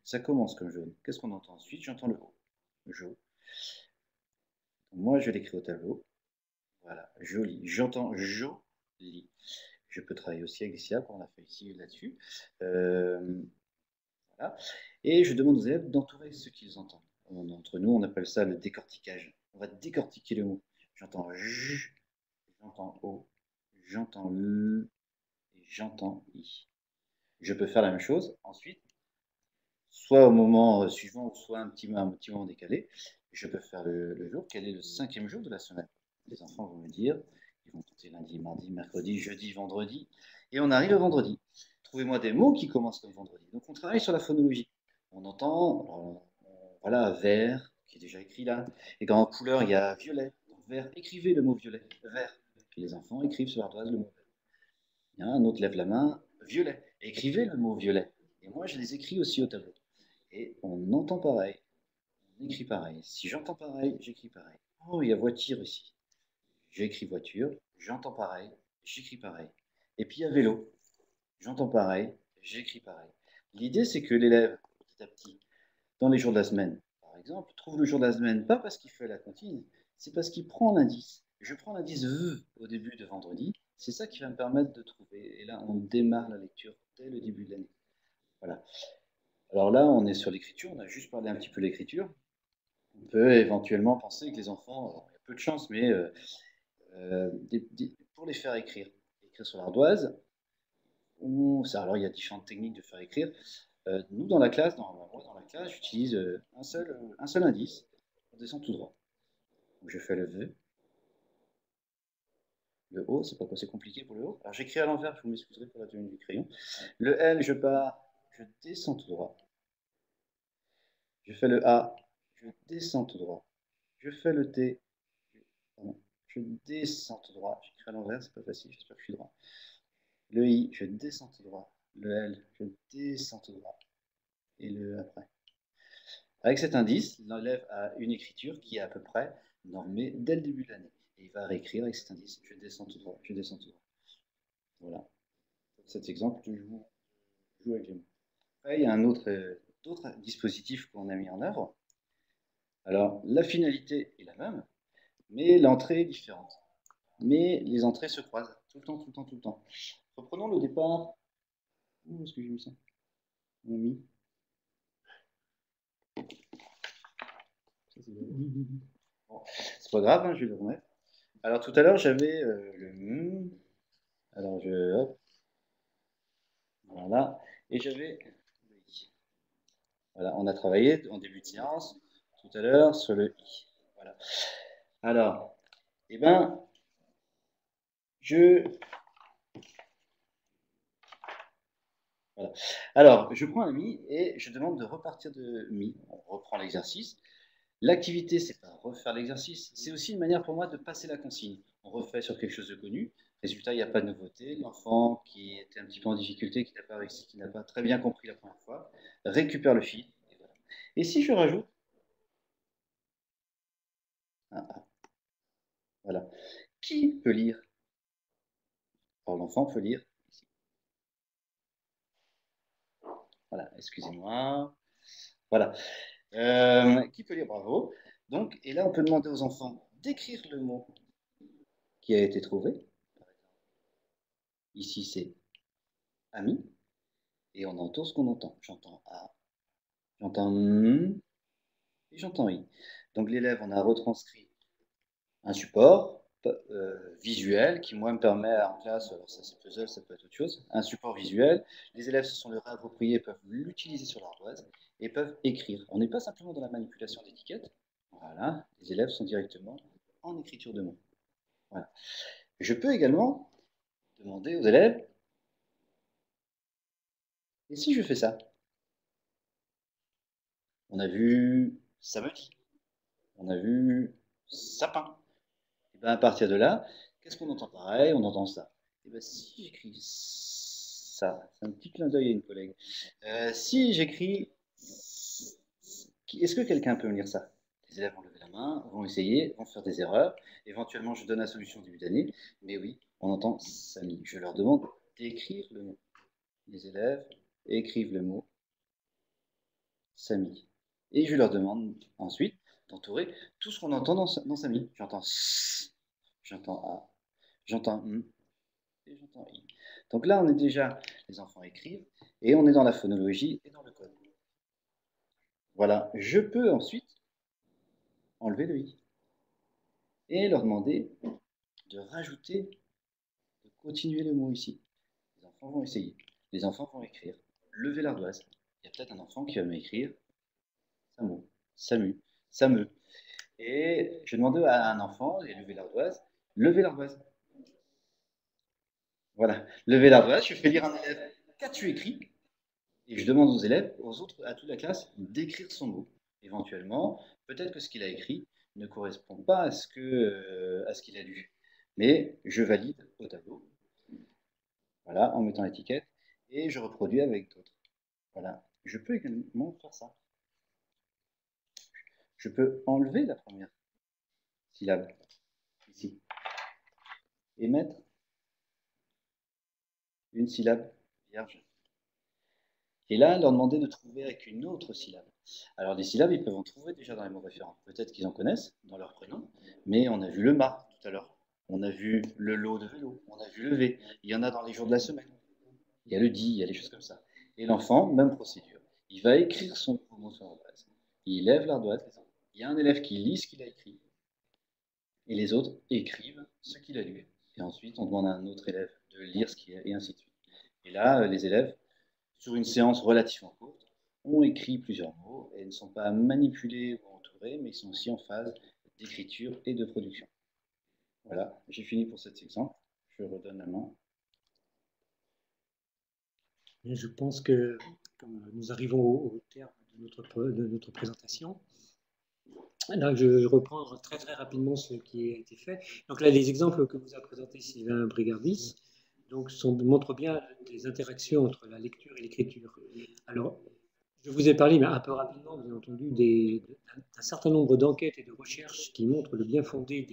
ça commence comme jaune. Qu'est-ce qu'on entend ensuite? J'entends le O, jo. Moi, je l'écris au tableau. Voilà, joli. J'entends joli. Je peux travailler aussi avec Sia, on a fait ici là-dessus. Voilà. Et je demande aux élèves d'entourer ce qu'ils entendent. Entre nous, on appelle ça le décortiquage. On va décortiquer le mot. J'entends j, j'entends o, j'entends l, et j'entends i. Je peux faire la même chose ensuite, soit au moment suivant, soit un petit moment décalé. Je peux faire le jour. Quel est le 5e jour de la semaine? Les enfants vont me dire, ils vont compter lundi, mardi, mercredi, jeudi, vendredi. Et on arrive au vendredi. Trouvez-moi des mots qui commencent comme vendredi. Donc on travaille sur la phonologie. On entend, voilà, vert, qui est déjà écrit là. Et quand en couleur, il y a violet. Donc vert, écrivez le mot violet, vert. Et les enfants écrivent sur l'ardoise le mot vert. Il y a un autre lève la main, violet. Écrivez le mot violet. Et moi, je les écris aussi au tableau. Et on entend pareil, on écrit pareil. Si j'entends pareil, j'écris pareil. Oh, il y a voiture ici. J'écris voiture, j'entends pareil, j'écris pareil. Et puis il y a vélo. J'entends pareil, j'écris pareil. L'idée, c'est que l'élève, petit à petit, dans les jours de la semaine, par exemple, trouve le jour de la semaine, pas parce qu'il fait la comptine, c'est parce qu'il prend l'indice. Je prends l'indice V au début de vendredi, c'est ça qui va me permettre de trouver. Et là, on démarre la lecture dès le début de l'année. Voilà. Alors là, on est sur l'écriture, on a juste parlé un petit peu de l'écriture. On peut éventuellement penser que les enfants, il y a peu de chance, mais pour les faire écrire sur l'ardoise, alors il y a différentes techniques de faire écrire. Nous, dans la classe, moi, dans la classe, j'utilise un seul indice. On descend tout droit. Donc, je fais le V, le O, c'est pas assez compliqué pour le O. Alors j'écris à l'envers, je vous m'excuserez pour la tenue du crayon. Le L, je descends tout droit. Je fais le A, je descends tout droit. Je fais le T, pardon, je descends tout droit. J'écris à l'envers, c'est pas facile, j'espère que je suis droit. Le I, je descends tout droit. Le L, je descends tout droit. Et le après. Avec cet indice, l'élève a une écriture qui est à peu près normée dès le début de l'année. Et il va réécrire avec cet indice, je descends tout droit, je descends tout droit. Voilà. Pour cet exemple, je joue avec les mots. Après, il y a d'autres dispositifs qu'on a mis en œuvre. Alors, la finalité est la même, mais l'entrée est différente. Mais les entrées se croisent tout le temps, tout le temps, tout le temps. Reprenons le départ. Où est-ce que j'ai mis ça? On a mis. Bon, c'est pas grave, hein, je vais le remettre. Alors tout à l'heure, j'avais le M. Alors hop, voilà, et j'avais le I. Voilà, on a travaillé en début de séance tout à l'heure sur le I. Voilà. Alors, eh ben, voilà. Alors, je prends un Mi et je demande de repartir de Mi. On reprend l'exercice. L'activité, c'est pas refaire l'exercice, c'est aussi une manière pour moi de passer la consigne. On refait sur quelque chose de connu. Résultat, il n'y a pas de nouveauté. L'enfant qui était un petit peu en difficulté, qui n'a pas très bien compris la première fois, récupère le fil. Et, voilà. Et si je rajoute un A, voilà. Qui peut lire? Alors l'enfant peut lire ici. Voilà, excusez-moi. Voilà. Qui peut lire? Bravo. Donc, et là, on peut demander aux enfants d'écrire le mot qui a été trouvé. Ici, c'est ami. Et on entend ce qu'on entend. J'entends A, j'entends M et j'entends I. Donc l'élève, on a retranscrit un support visuel qui, moi, me permet en classe, alors ça c'est puzzle, ça peut être autre chose, un support visuel. Les élèves se sont le réappropriés, peuvent l'utiliser sur l'ardoise et peuvent écrire. On n'est pas simplement dans la manipulation d'étiquettes. Voilà, les élèves sont directement en écriture de mots. Voilà. Je peux également demander aux élèves, et si je fais ça? On a vu samedi, on a vu sapin. Et bien à partir de là, qu'est-ce qu'on entend pareil? On entend ça. Et bien si j'écris ça, c'est un petit clin d'œil à une collègue. Si j'écris, est-ce que quelqu'un peut me lire ça? Les élèves vont lever la main, vont essayer, vont faire des erreurs. Éventuellement, je donne la solution au début d'année. Mais oui, on entend Samy. Je leur demande d'écrire le mot. Les élèves écrivent le mot Samy. Et je leur demande ensuite d'entourer tout ce qu'on entend dans Samy. J'entends S, j'entends A, j'entends M et j'entends I. Donc là, on est déjà, les enfants écrivent et on est dans la phonologie et dans le code. Voilà, je peux ensuite enlever le I et leur demander de rajouter, de continuer le mot ici. Les enfants vont essayer, les enfants vont écrire, lever l'ardoise. Il y a peut-être un enfant qui va m'écrire Samu, Samu, Sameu. Et je demande à un enfant, et lever l'ardoise, lever l'ardoise. Voilà, lever l'ardoise, je fais lire un élève, qu'as-tu écrit? Et je demande aux élèves, aux autres, à toute la classe, d'écrire son mot. Éventuellement, peut-être que ce qu'il a écrit ne correspond pas à ce qu'il a lu. Mais je valide au tableau, voilà, en mettant l'étiquette, et je reproduis avec d'autres. Voilà, je peux également faire ça. Je peux enlever la première syllabe, ici, et mettre une syllabe vierge. Et là, leur demander de trouver avec une autre syllabe. Alors, des syllabes, ils peuvent en trouver déjà dans les mots référents. Peut-être qu'ils en connaissent dans leur prénom, mais on a vu le mât tout à l'heure. On a vu le lot de vélo, on a vu le V. Il y en a dans les jours de la semaine. Il y a le dit, il y a des choses comme ça. Et l'enfant, même procédure. Il va écrire son mot sur la base. Il lève l'ardoise, Il y a un élève qui lit ce qu'il a écrit, et les autres écrivent ce qu'il a lu. Et ensuite, on demande à un autre élève de lire ce qu'il a, et ainsi de suite. Et là, les élèves, sur une séance relativement courte, ont écrit plusieurs mots et ne sont pas manipulés ou entourés, mais ils sont aussi en phase d'écriture et de production. Voilà, j'ai fini pour cet exemple. Je redonne la main. Et je pense que comme nous arrivons au terme de notre présentation, là, je reprends très très rapidement ce qui a été fait. Donc là, les exemples que vous a présentés Sylvain Brigardis donc, montrent bien des interactions entre la lecture et l'écriture. Alors, je vous ai parlé, mais un peu rapidement, bien entendu, d'un certain nombre d'enquêtes et de recherches qui montrent le bien fondé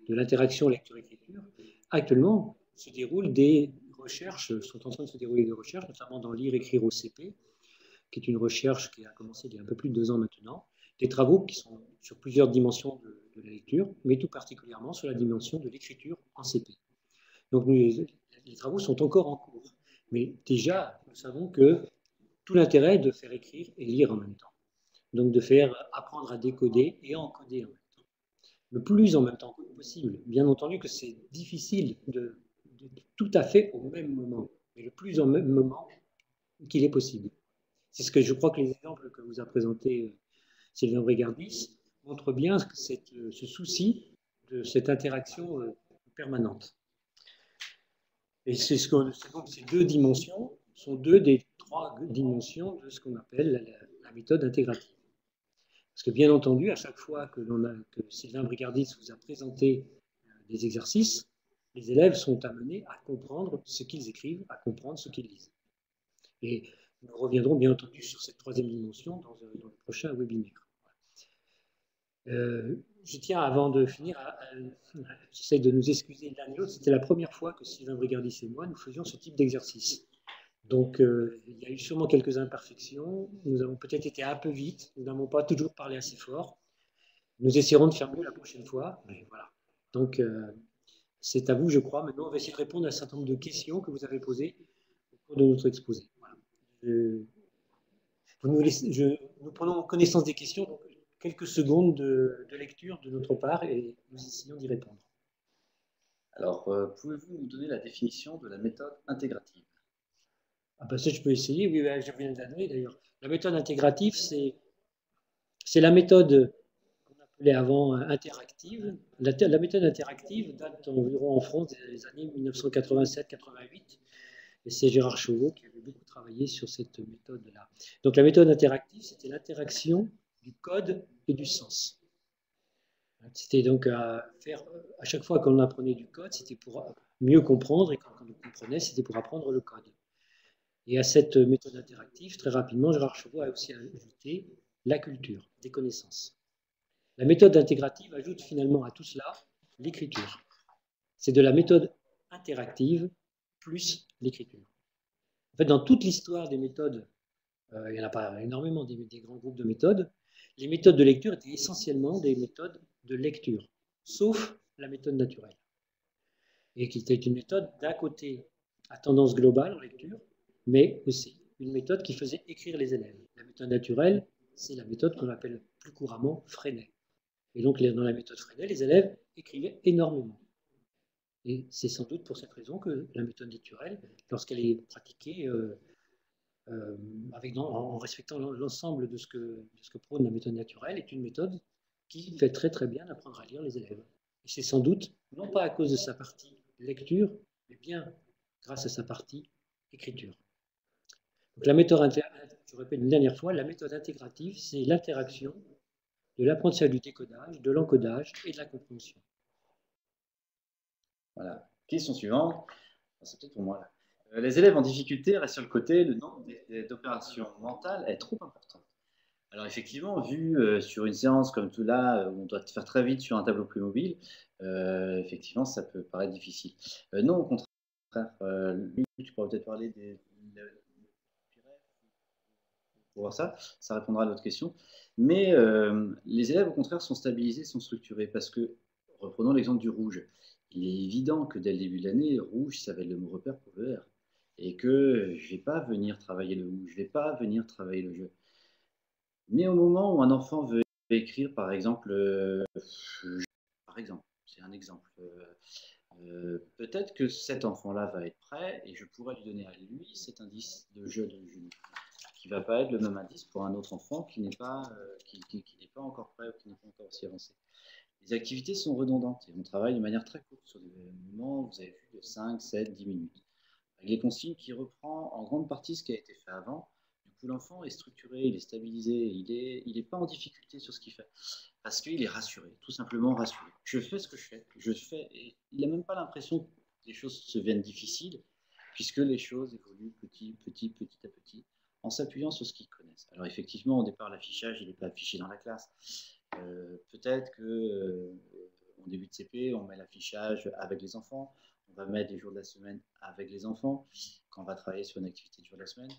de l'interaction lecture-écriture. Actuellement, se déroulent des recherches, sont en train de se dérouler des recherches, notamment dans Lire, écrire au CP, qui est une recherche qui a commencé il y a un peu plus de 2 ans maintenant, des travaux qui sont sur plusieurs dimensions de la lecture, mais tout particulièrement sur la dimension de l'écriture en CP. Donc les travaux sont encore en cours, mais déjà, nous savons que tout l'intérêt est de faire écrire et lire en même temps, donc de faire apprendre à décoder et encoder en même temps, le plus en même temps que possible. Bien entendu que c'est difficile de tout à fait au même moment, mais le plus en même moment qu'il est possible. C'est ce que je crois que les exemples que vous a présentés Sylvain Brigardis montrent bien ce souci de cette interaction permanente. Et c'est donc ces 2 dimensions sont 2 des 3 dimensions de ce qu'on appelle la méthode intégrative. Parce que bien entendu, à chaque fois que Sylvain Brigardis vous a présenté des exercices, les élèves sont amenés à comprendre ce qu'ils écrivent, à comprendre ce qu'ils lisent. Et nous reviendrons bien entendu sur cette 3e dimension dans le prochain webinaire. Je tiens, avant de finir, j'essaie de nous excuser l'un et l'autre. C'était la première fois que Sylvain Brigardis et moi, nous faisions ce type d'exercice. Donc, il y a eu sûrement quelques imperfections. Nous avons peut-être été un peu vite. Nous n'avons pas toujours parlé assez fort. Nous essaierons de faire mieux la prochaine fois. Mais voilà. Donc, c'est à vous, je crois. Maintenant, on va essayer de répondre à un certain nombre de questions que vous avez posées au cours de notre exposé. Voilà. Nous prenons connaissance des questions. Donc, quelques secondes de lecture de notre part et nous essayons d'y répondre. Alors, pouvez-vous nous donner la définition de la méthode intégrative? Ah ben ça, je peux essayer. Oui, je viens de la donner d'ailleurs. La méthode intégrative, c'est la méthode qu'on appelait avant interactive. La méthode interactive date environ en France des années 1987-88. Et c'est Gérard Chauveau qui avait beaucoup travaillé sur cette méthode-là. Donc la méthode interactive, c'était l'interaction du code et du sens. C'était donc à chaque fois qu'on apprenait du code, c'était pour mieux comprendre, et quand on comprenait, c'était pour apprendre le code. Et à cette méthode interactive, très rapidement, Gérard Chauveau a aussi ajouté la culture, des connaissances. La méthode intégrative ajoute finalement à tout cela l'écriture. C'est de la méthode interactive plus l'écriture. En fait, dans toute l'histoire des méthodes, il n'y en a pas énormément des grands groupes de méthodes, les méthodes de lecture étaient essentiellement des méthodes de lecture, sauf la méthode naturelle. Et qui était une méthode d'un côté à tendance globale en lecture, mais aussi une méthode qui faisait écrire les élèves. La méthode naturelle, c'est la méthode qu'on appelle plus couramment Freinet. Et donc, dans la méthode Freinet, les élèves écrivaient énormément. Et c'est sans doute pour cette raison que la méthode naturelle, lorsqu'elle est pratiquée en respectant l'ensemble de ce que prône la méthode naturelle, est une méthode qui fait très très bien apprendre à lire les élèves. Et c'est sans doute, non pas à cause de sa partie lecture, mais bien grâce à sa partie écriture. Donc la méthode, je répète une dernière fois, la méthode intégrative, c'est l'interaction de l'apprentissage du décodage, de l'encodage et de la compréhension. Voilà. Question suivante. C'est peut-être pour moi là. Les élèves en difficulté restent sur le côté, le nombre d'opérations mentales est trop important. Alors effectivement, vu sur une séance comme tout là, où on doit faire très vite sur un tableau plus mobile, effectivement, ça peut paraître difficile. Non, au contraire, Luc, tu pourrais peut-être parler pour voir ça répondra à l'autre question. Mais les élèves, au contraire, sont stabilisés, sont structurés, parce que, reprenons l'exemple du rouge, il est évident que dès le début de l'année, rouge, ça va être le mot repère pour le R. Et que je ne vais pas venir travailler le ou, je ne vais pas venir travailler le jeu. Mais au moment où un enfant veut écrire, par exemple, c'est un exemple. Peut-être que cet enfant-là va être prêt et je pourrais lui donner à lui cet indice de jeu de Julie, qui ne va pas être le même indice pour un autre enfant qui n'est pas, qui n'est pas encore prêt ou qui n'est pas encore aussi avancé. Les activités sont redondantes et on travaille de manière très courte sur des moments, vous avez vu, de 5, 7, 10 minutes. Avec les consignes qui reprend en grande partie ce qui a été fait avant, du coup l'enfant est structuré, il est stabilisé, il est pas en difficulté sur ce qu'il fait. Parce qu'il est rassuré, tout simplement rassuré. Je fais ce que je fais, et il n'a même pas l'impression que les choses se viennent difficiles, puisque les choses évoluent petit à petit, en s'appuyant sur ce qu'ils connaissent. Alors effectivement, au départ, l'affichage, il n'est pas affiché dans la classe. Peut-être que au début de CP, on met l'affichage avec les enfants, on va mettre les jours de la semaine avec les enfants, quand on va travailler sur une activité de jour de la semaine,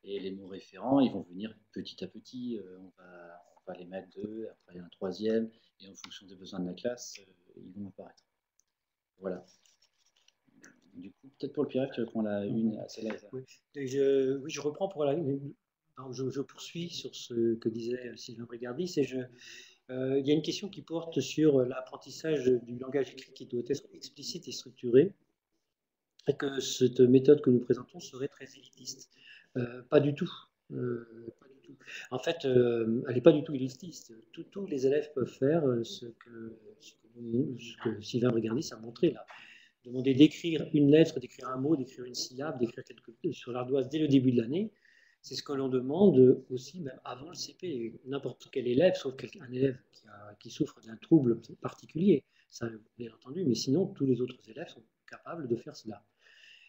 et les mots référents, ils vont venir petit à petit, on va les mettre deux, après un troisième, et en fonction des besoins de la classe, ils vont apparaître. Voilà. Du coup, peut-être pour le Piref, tu reprends la une, celle-là. Oui, je reprends pour je poursuis sur ce que disait Sylvain Brigardis, il y a une question qui porte sur l'apprentissage du langage écrit qui doit être explicite et structuré, et que cette méthode que nous présentons serait très élitiste. Pas du tout. Pas du tout. En fait, elle n'est pas du tout élitiste. Tous les élèves peuvent faire ce que Sylvain Brigardis a montré là. Demander d'écrire une lettre, d'écrire un mot, d'écrire une syllabe, d'écrire quelque chose sur l'ardoise dès le début de l'année, c'est ce que l'on demande aussi même avant le CP. N'importe quel élève, sauf un élève qui souffre d'un trouble particulier, ça bien entendu, mais sinon tous les autres élèves sont capables de faire cela.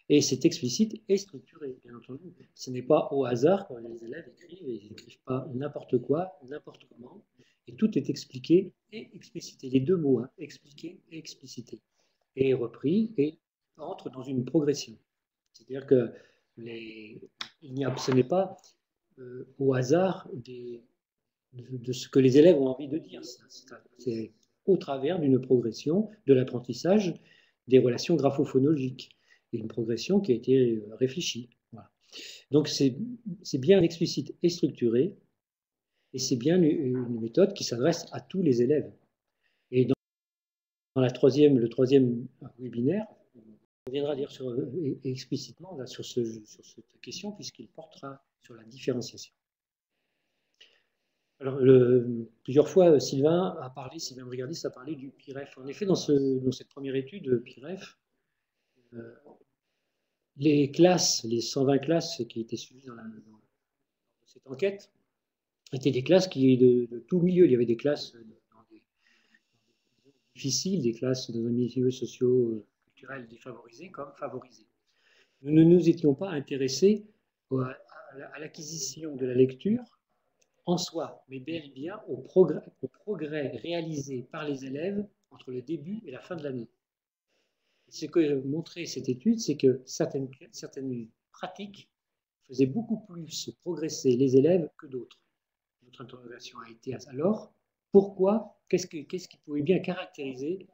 Et c'est explicite et structuré, bien entendu. Ce n'est pas au hasard quand les élèves écrivent, et ils n'écrivent pas n'importe quoi, n'importe comment, et tout est expliqué et explicité. Les deux mots, hein, expliqué et explicité, et repris et entre dans une progression. C'est-à-dire que ce n'est pas au hasard de ce que les élèves ont envie de dire. C'est au travers d'une progression de l'apprentissage des relations graphophonologiques, et une progression qui a été réfléchie. Voilà. Donc c'est bien explicite et structuré, et c'est bien une méthode qui s'adresse à tous les élèves. Et dans le troisième webinaire, on reviendra dire explicitement là, sur cette question, puisqu'il portera sur la différenciation. Alors, plusieurs fois, Sylvain Brigardis a parlé du PIREF. En effet, dans cette première étude PIREF, les 120 classes qui étaient suivies dans cette enquête, étaient des classes de tout milieu. Il y avait des classes difficiles, des classes dans un milieu socio-culturel défavorisé comme favorisé. Nous ne nous étions pas intéressés à l'acquisition de la lecture en soi, mais bel et bien au progrès réalisé par les élèves entre le début et la fin de l'année. Ce que montrait cette étude, c'est que certaines pratiques faisaient beaucoup plus progresser les élèves que d'autres. Notre interrogation a été alors, pourquoi, qu'est-ce qui pouvait bien caractériser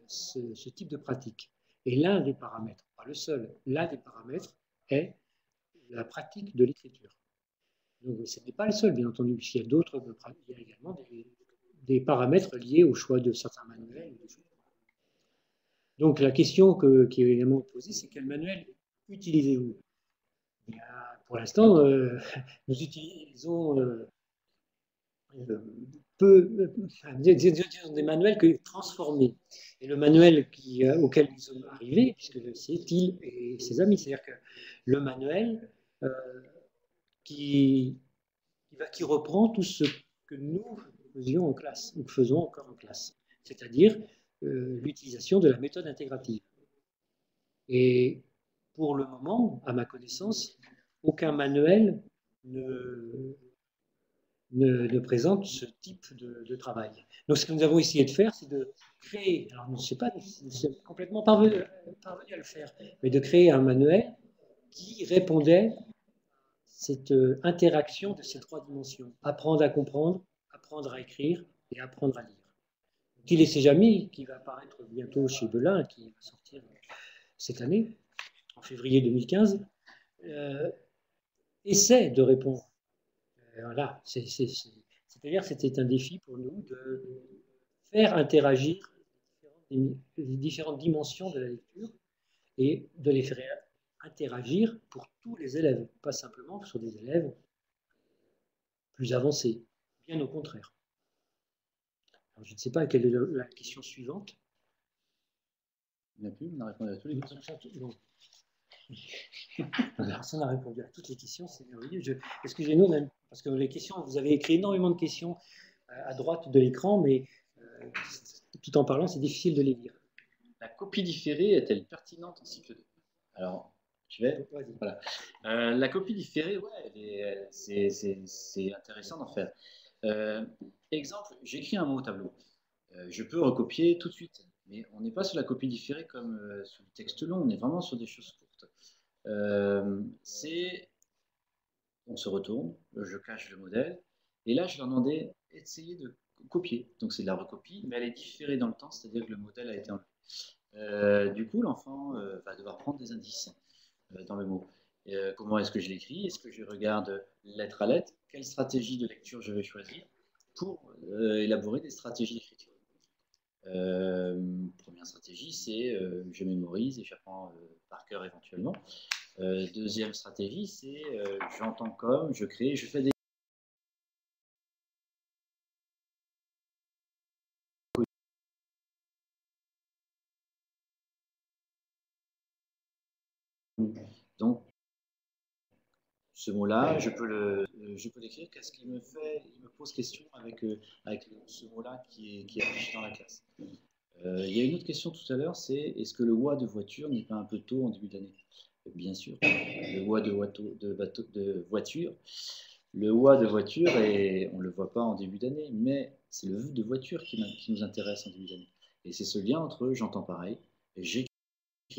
ce type de pratique? Et l'un des paramètres, pas le seul, l'un des paramètres est la pratique de l'écriture. Donc, ce n'est pas le seul, bien entendu, puisqu'il y a d'autres pratiques, il y a également des paramètres liés au choix de certains manuels. Donc, la question qui est également posée, c'est quel manuel utilisez-vous? Pour l'instant, nous utilisons des manuels transformés. Et le manuel auquel nous sommes arrivés, puisque c'est Thiel et ses amis, c'est-à-dire que le manuel qui reprend tout ce que nous faisions en classe, ou faisons encore en classe, c'est-à-dire l'utilisation de la méthode intégrative. Et pour le moment, à ma connaissance, aucun manuel ne présente ce type de travail. Donc ce que nous avons essayé de faire, c'est de créer, alors je ne sais pas si nous sommes complètement parvenus à le faire, mais de créer un manuel qui répondait à cette interaction de ces trois dimensions. Apprendre à comprendre, apprendre à écrire et apprendre à lire. Thiel et ses amis, qui va apparaître bientôt chez Belin, qui va sortir cette année, en février 2015, essaie de répondre. Voilà, C'est-à-dire que c'était un défi pour nous de faire interagir les différentes dimensions de la lecture et de les faire interagir pour tous les élèves, pas simplement sur des élèves plus avancés, bien au contraire. Alors, je ne sais pas quelle est la question suivante. Il n'y en a plus, on a répondu à toutes les questions. Non. Personne n'a répondu à toutes les questions, c'est merveilleux. Excusez-nous, même, parce que les questions, vous avez écrit énormément de questions à droite de l'écran, mais tout en parlant, c'est difficile de les lire. La copie différée est-elle pertinente en cycle 2? Alors, je vais. Voilà. La copie différée, ouais, c'est intéressant d'en faire. Exemple, j'écris un mot au tableau. Je peux recopier tout de suite, mais on n'est pas sur la copie différée comme sur le texte long, on est vraiment sur des choses courtes. On se retourne, je cache le modèle, et là je leur demandais d'essayer de copier. Donc c'est de la recopie, mais elle est différée dans le temps, c'est-à-dire que le modèle a été enlevé. Du coup, l'enfant va devoir prendre des indices dans le mot. Comment est-ce que je l'écris? Est-ce que je regarde lettre à lettre? Quelle stratégie de lecture je vais choisir pour élaborer des stratégies d'écriture? Première stratégie, c'est je mémorise et j'apprends par cœur éventuellement. Deuxième stratégie, c'est j'entends comme, je crée, je fais des... Donc, ce mot-là, je peux l'écrire. Qu'est-ce qu'il me fait? Il me pose question avec ce mot-là qui est affiché dans la classe. Il y a une autre question tout à l'heure, c'est est-ce que le wa de voiture n'est pas un peu tôt en début d'année? Bien sûr, le wa de voiture, le wa de voiture, et on ne le voit pas en début d'année, mais c'est le v de voiture qui nous intéresse en début d'année. Et c'est ce lien entre j'entends pareil et j'écris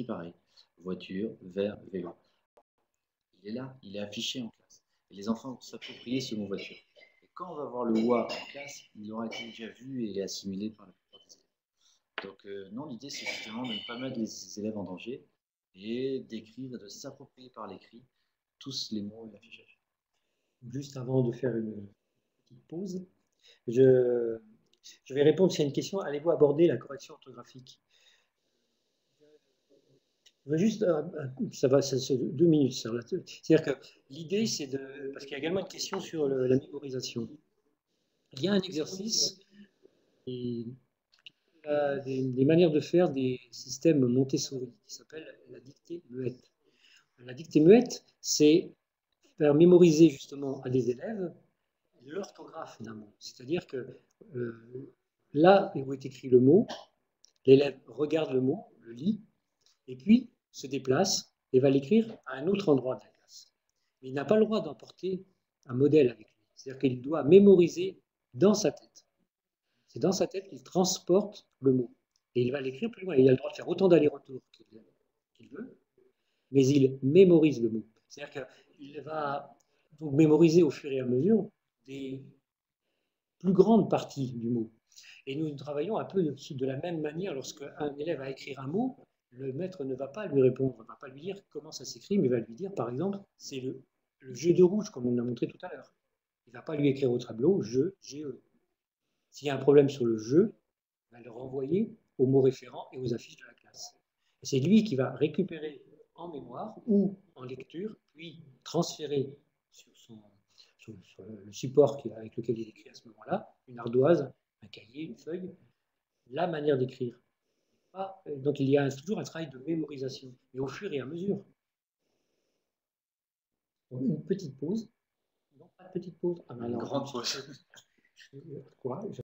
pareil. Voiture, vers, vélo. Il est là, il est affiché en classe. Et les enfants vont s'approprier ce mot voiture. Et quand on va voir le wa en classe, il aura été déjà vu et assimilé par la plupart des élèves. Donc non, l'idée c'est justement de ne pas mettre les élèves en danger et d'écrire, de s'approprier par l'écrit tous les mots et l'affichage. Juste avant de faire une petite pause, je vais répondre à une question. Allez-vous aborder la correction orthographique? Je veux juste, c'est 2 minutes. C'est-à-dire que l'idée, c'est de... Parce qu'il y a également une question sur la mémorisation. Il y a un exercice, et, des manières de faire des systèmes Montessori qui s'appelle la dictée muette. La dictée muette, c'est faire mémoriser justement à des élèves l'orthographe d'un mot. C'est-à-dire que là où est écrit le mot, l'élève regarde le mot, le lit, et puis se déplace et va l'écrire à un autre endroit de la classe. Mais il n'a pas le droit d'emporter un modèle avec lui. C'est-à-dire qu'il doit mémoriser dans sa tête. C'est dans sa tête qu'il transporte le mot. Et il va l'écrire plus loin. Il a le droit de faire autant d'allers-retours qu'il veut, mais il mémorise le mot. C'est-à-dire qu'il va donc mémoriser au fur et à mesure des plus grandes parties du mot. Et nous travaillons un peu de la même manière. Lorsqu'un élève va écrire un mot, le maître ne va pas lui répondre, ne va pas lui dire comment ça s'écrit, mais va lui dire, par exemple, c'est le jeu de rouge, comme on l'a montré tout à l'heure. Il ne va pas lui écrire au tableau, jeu, GE. S'il y a un problème sur le jeu, il va le renvoyer aux mots référents et aux affiches de la classe. Et c'est lui qui va récupérer en mémoire ou en lecture, puis transférer sur le support avec lequel il écrit à ce moment-là, une ardoise, un cahier, une feuille, la manière d'écrire. Donc il y a toujours un travail de mémorisation, et au fur et à mesure. Donc, une petite pause. Non, pas de petite pause. Une grande pause. Quoi